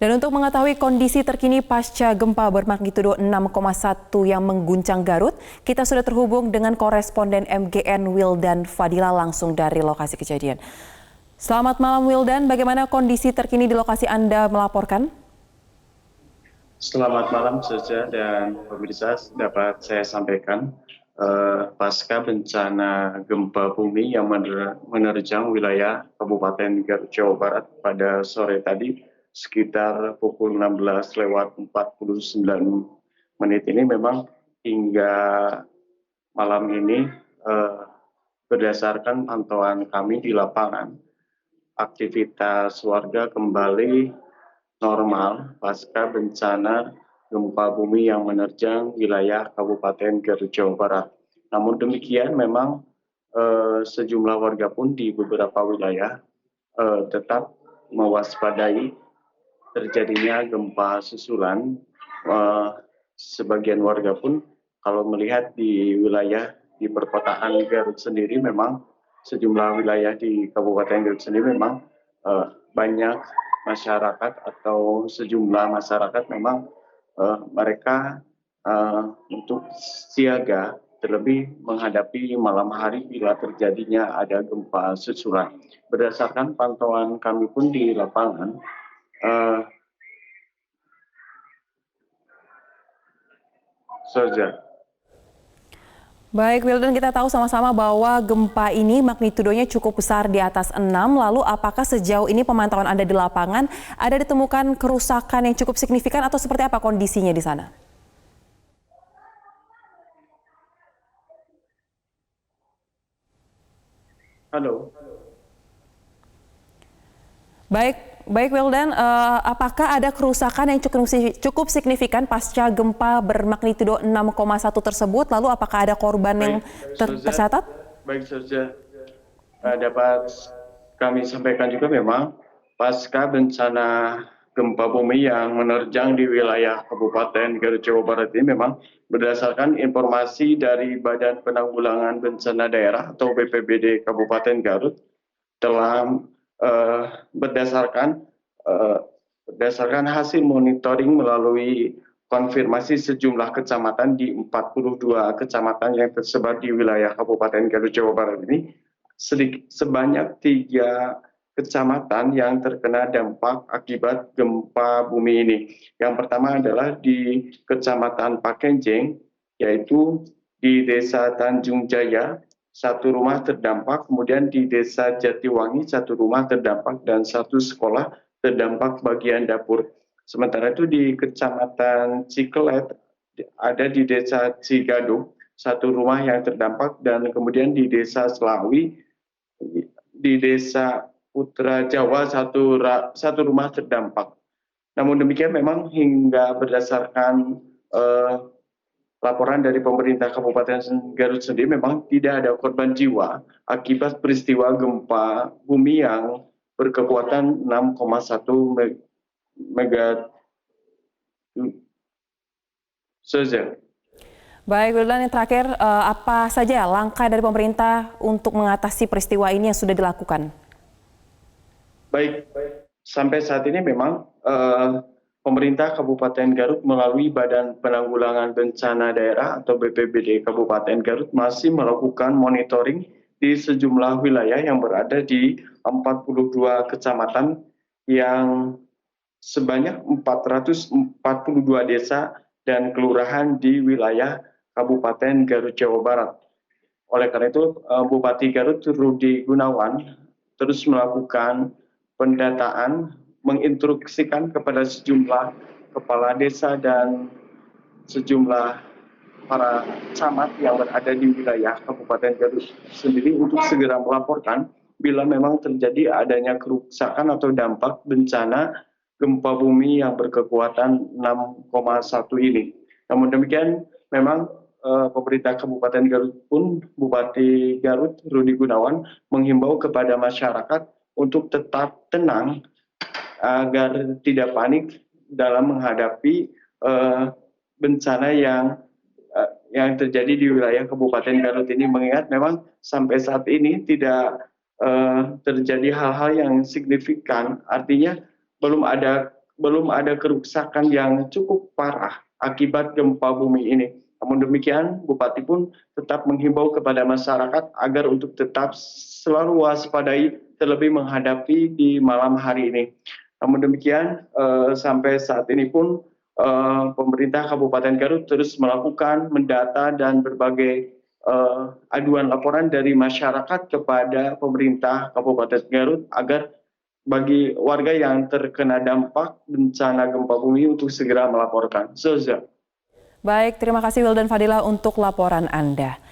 Dan untuk mengetahui kondisi terkini pasca gempa bermagnitudo 6,1 yang mengguncang Garut, kita sudah terhubung dengan koresponden MGN Wildan Fadila langsung dari lokasi kejadian. Selamat malam Wildan, bagaimana kondisi terkini di lokasi Anda melaporkan? Selamat malam Saja dan pemirsa, dapat saya sampaikan pasca bencana gempa bumi yang menerjang wilayah Kabupaten Garut, Jawa Barat pada sore tadi sekitar pukul 16:49 ini memang hingga malam ini berdasarkan pantauan kami di lapangan, aktivitas warga kembali normal pasca bencana gempa bumi yang menerjang wilayah Kabupaten Garut, Jawa Barat. Namun demikian memang sejumlah warga pun di beberapa wilayah tetap mewaspadai terjadinya gempa susulan. Sebagian warga pun kalau melihat di wilayah di perkotaan Garut sendiri, memang sejumlah wilayah di Kabupaten Garut sendiri memang banyak masyarakat atau sejumlah masyarakat memang mereka untuk siaga terlebih menghadapi malam hari bila terjadinya ada gempa susulan. Berdasarkan pantauan kami pun di lapangan, Saja. Baik Wildan, kita tahu sama-sama bahwa gempa ini magnitudonya cukup besar di atas 6. Lalu apakah sejauh ini pemantauan Anda di lapangan ada ditemukan kerusakan yang cukup signifikan atau seperti apa kondisinya di sana? Halo. Baik Wildan, apakah ada kerusakan yang cukup signifikan pasca gempa bermagnitudo 6,1 tersebut? Lalu apakah ada korban yang tercatat? Baik saja, dapat kami sampaikan juga memang pasca bencana gempa bumi yang menerjang di wilayah Kabupaten Garut, Jawa Barat ini memang berdasarkan informasi dari Badan Penanggulangan Bencana Daerah atau BPBD Kabupaten Garut telah berdasarkan hasil monitoring melalui konfirmasi sejumlah kecamatan di 42 kecamatan yang tersebar di wilayah Kabupaten Garut, Jawa Barat ini, sebanyak 3 kecamatan yang terkena dampak akibat gempa bumi ini. Yang pertama adalah di Kecamatan Pakenjeng, yaitu di Desa Tanjung Jaya, 1 rumah terdampak, kemudian di Desa Jatiwangi 1 rumah terdampak dan 1 sekolah terdampak bagian dapur. Sementara itu di Kecamatan Cikelet ada di Desa Cigado 1 rumah yang terdampak, dan kemudian di Desa Selawi, di Desa Putra Jawa 1 rumah terdampak. Namun demikian memang hingga berdasarkan laporan dari pemerintah Kabupaten Garut sendiri memang tidak ada korban jiwa akibat peristiwa gempa bumi yang berkekuatan 6,1 megaton. Saja. Baik Wildan, yang terakhir apa saja langkah dari pemerintah untuk mengatasi peristiwa ini yang sudah dilakukan? Baik, sampai saat ini memang pemerintah Kabupaten Garut melalui Badan Penanggulangan Bencana Daerah atau BPBD Kabupaten Garut masih melakukan monitoring di sejumlah wilayah yang berada di 42 kecamatan yang sebanyak 442 desa dan kelurahan di wilayah Kabupaten Garut, Jawa Barat. Oleh karena itu, Bupati Garut Rudi Gunawan terus melakukan pendataan, menginstruksikan kepada sejumlah kepala desa dan sejumlah para camat yang berada di wilayah Kabupaten Garut sendiri untuk segera melaporkan bila memang terjadi adanya kerusakan atau dampak bencana gempa bumi yang berkekuatan 6,1 ini. Namun demikian memang pemerintah Kabupaten Garut pun, Bupati Garut Rudi Gunawan menghimbau kepada masyarakat untuk tetap tenang agar tidak panik dalam menghadapi bencana yang terjadi di wilayah Kabupaten Garut ini, mengingat memang sampai saat ini tidak terjadi hal-hal yang signifikan, artinya belum ada belum ada kerusakan yang cukup parah akibat gempa bumi ini. Namun demikian, Bupati pun tetap menghimbau kepada masyarakat agar untuk tetap selalu waspadai terlebih menghadapi di malam hari ini. Namun demikian, sampai saat ini pun pemerintah Kabupaten Garut terus melakukan mendata dan berbagai aduan laporan dari masyarakat kepada pemerintah Kabupaten Garut agar bagi warga yang terkena dampak bencana gempa bumi untuk segera melaporkan. Zoza. Baik, terima kasih Wildan Fadila untuk laporan Anda.